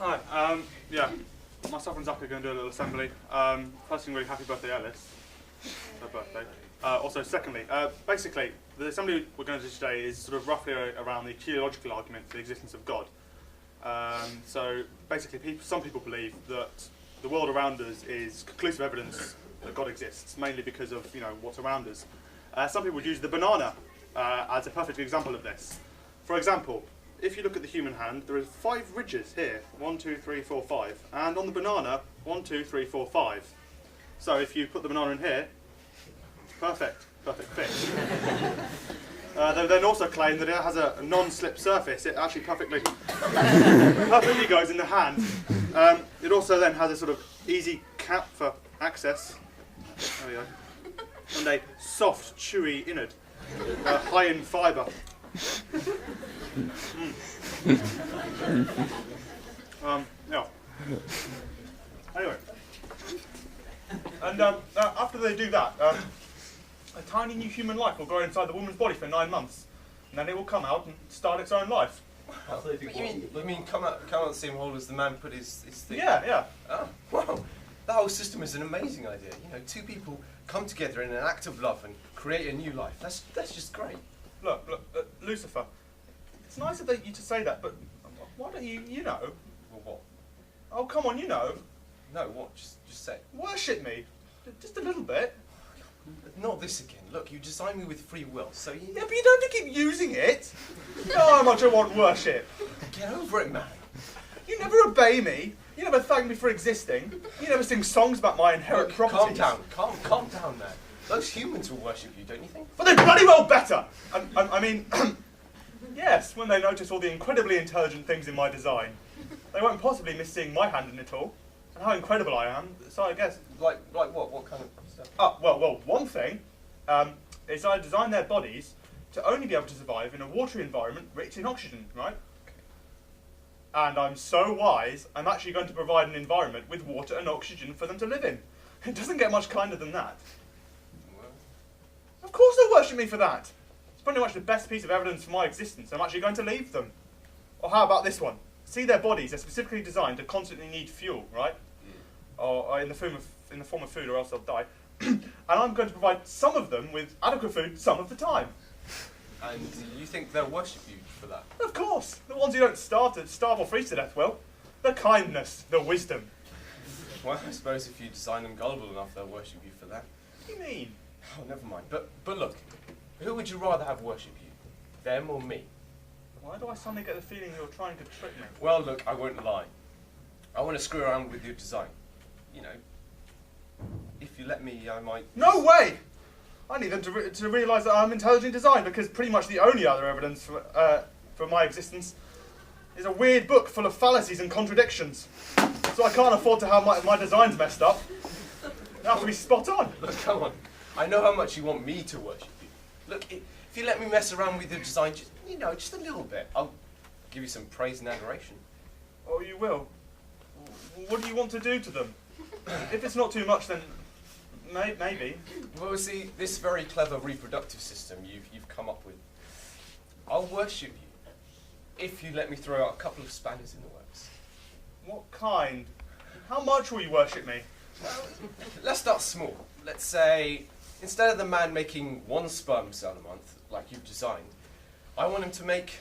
Hi. Yeah, myself and Zach are going to do a little assembly. First thing, really happy birthday, Alice. It's her birthday. Also, secondly, basically, the assembly we're going to do today is sort of roughly around the teleological argument for the existence of God. So basically, some people believe that the world around us is conclusive evidence that God exists, mainly because of what's around us. Some people would use the banana as a perfect example of this. For example, if you look at the human hand, there are 5 ridges here. 1, 2, 3, 4, 5. And on the banana, 1, 2, 3, 4, 5. So if you put the banana in here, perfect fit. They then also claim that it has a non-slip surface. It actually perfectly goes in the hand. It also then has a sort of easy cap for access. There we go. And a soft, chewy innard, high in fibre. Yeah. Anyway, and after they do that, a tiny new human life will grow inside the woman's body for 9 months, and then it will come out and start its own life. You mean come out the same hole as the man put his thing? Yeah. Oh, wow. The whole system is an amazing idea. 2 people come together in an act of love and create a new life. That's just great. Look, Lucifer. It's nice of you to say that, but why don't you know? Well, what? Oh, come on, No, what? Just say. Worship me. Just a little bit. Not this again. Look, you designed me with free will, so you... Yeah, but you don't have to keep using it. You know how much I want worship. Get over it, man. You never obey me. You never thank me for existing. You never sing songs about my inherent properties. Calm down, man. Those humans will worship you, don't you think? But they bloody well better. I mean, yes, when they notice all the incredibly intelligent things in my design. They won't possibly miss seeing my hand in it all, and how incredible I am, so I guess... Like what? What kind of stuff? Well, one thing is I designed their bodies to only be able to survive in a watery environment rich in oxygen, right? And I'm so wise, I'm actually going to provide an environment with water and oxygen for them to live in. It doesn't get much kinder than that. Well. Of course they'll worship me for that. It's pretty much the best piece of evidence for my existence. I'm actually going to leave them. Or how about this one? See, their bodies are specifically designed to constantly need fuel, right? Or in the form of food, or else they'll die. And I'm going to provide some of them with adequate food some of the time. And you think they'll worship you for that? Of course. The ones who don't starve or freeze to death will. The kindness, the wisdom. Well, I suppose if you design them gullible enough, they'll worship you for that. What do you mean? Oh, never mind. But look, who would you rather have worship you? Them or me? Why do I suddenly get the feeling you're trying to trick me? Well, look, I won't lie. I want to screw around with your design. If you let me, I might... No way! I need them to realise that I'm intelligent design, because pretty much the only other evidence for my existence is a weird book full of fallacies and contradictions. So I can't afford to have my designs messed up. They have to be spot on. Look, come on. I know how much you want me to worship you. Look, if you let me mess around with your design, just a little bit, I'll give you some praise and adoration. Oh, you will? What do you want to do to them? If it's not too much, then maybe. Well, see, this very clever reproductive system you've come up with, I'll worship you if you let me throw out a couple of spanners in the works. What kind? How much will you worship me? Well, let's start small. Let's say, instead of the man making 1 sperm cell a month, like you've designed, I want him to make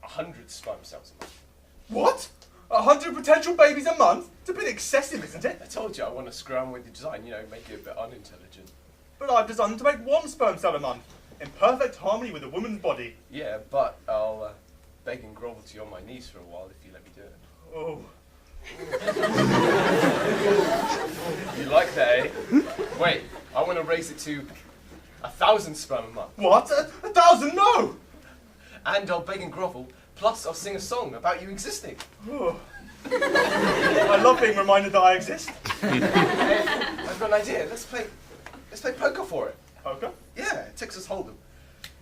100 sperm cells a month. What? 100 potential babies a month? It's a bit excessive, isn't it? I told you I want to screw around with the design, make it a bit unintelligent. But I've designed them to make 1 sperm cell a month, in perfect harmony with a woman's body. Yeah, but I'll beg and grovel to you on my knees for a while if you let me do it. Oh. You like that, eh? Wait, I want to raise it to 1,000 sperm a month. What? 1,000? No! And I'll beg and grovel, plus I'll sing a song about you existing. Oh. I love being reminded that I exist. Hey, I've got an idea. Let's play poker for it. Poker? Yeah, Texas Hold'em.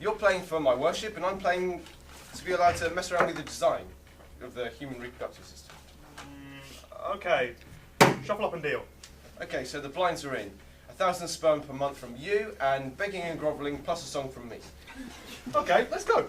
You're playing for my worship, and I'm playing to be allowed to mess around with the design of the human reproductive system. Okay. Shuffle up and deal. Okay, so the blinds are in. 1,000 sperm per month from you, and begging and grovelling plus a song from me. Okay, let's go.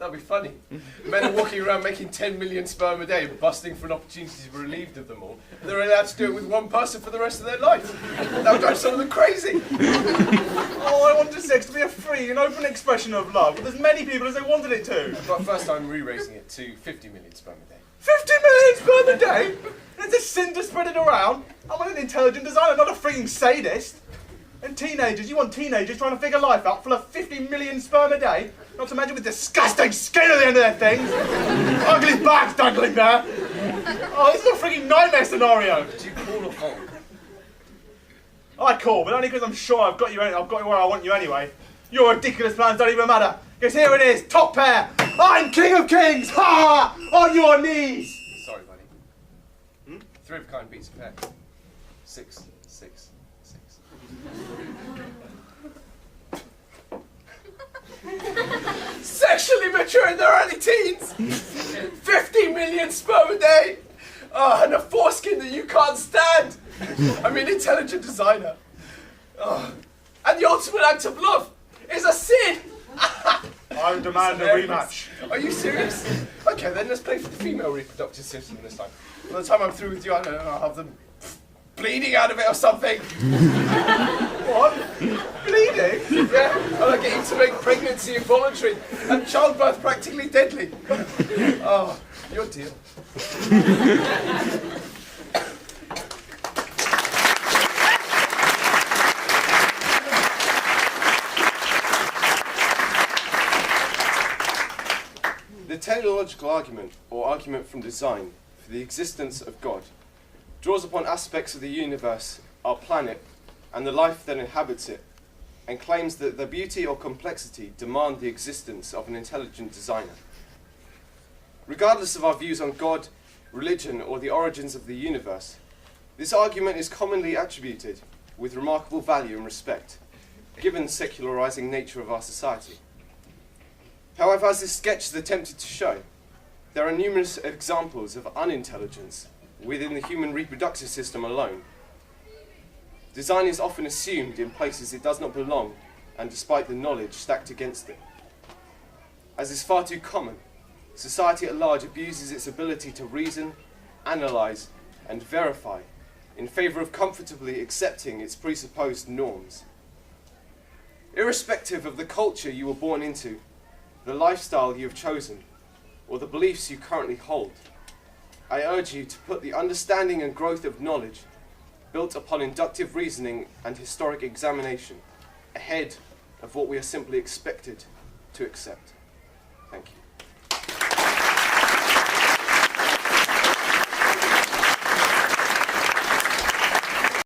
That'd be funny. Men are walking around making 10 million sperm a day, busting for an opportunity to be relieved of them all. They're allowed to do it with one person for the rest of their life. That would drive some of them crazy. Oh, I wanted sex to be a free and open expression of love, with as many people as they wanted it to. But first I'm re-raising it to 50 million sperm a day. 50 million sperm a day? There's a sin to spread it around. I'm an intelligent designer, not a freaking sadist. And teenagers, you want teenagers trying to figure life out full of 50 million sperm a day? Not to mention with disgusting skin at the end of their things. Ugly bags dangling there. Oh, this is a freaking nightmare scenario. Do you call or hold? I call, but only because I'm sure I've got you where I want you anyway. Your ridiculous plans don't even matter. Because here it is, top pair. I'm king of kings. Ha! On your knees. Sorry, buddy. 3 of a kind beats a pair. 6, 6, 6. Sexually mature in their early teens. 50 million sperm a day. And a foreskin that you can't stand. I'm an intelligent designer. And the ultimate act of love is a sin. I demand a rematch. Are you serious? Okay, then let's play for the female reproductive system this time. By the time I'm through with you, I don't know, I'll have them bleeding out of it or something. What? Bleeding? Yeah, and I'll get you to make pregnancy involuntary and childbirth practically deadly. Oh, your deal. The teleological argument, or argument from design, for the existence of God, draws upon aspects of the universe, our planet, and the life that inhabits it, and claims that the beauty or complexity demand the existence of an intelligent designer. Regardless of our views on God, religion, or the origins of the universe, this argument is commonly attributed with remarkable value and respect, given the secularizing nature of our society. However, as this sketch is attempted to show, there are numerous examples of unintelligence within the human reproductive system alone. Design is often assumed in places it does not belong, and despite the knowledge stacked against it. As is far too common, society at large abuses its ability to reason, analyse, and verify in favour of comfortably accepting its presupposed norms. Irrespective of the culture you were born into, the lifestyle you have chosen, or the beliefs you currently hold, I urge you to put the understanding and growth of knowledge built upon inductive reasoning and historic examination ahead of what we are simply expected to accept. Thank you.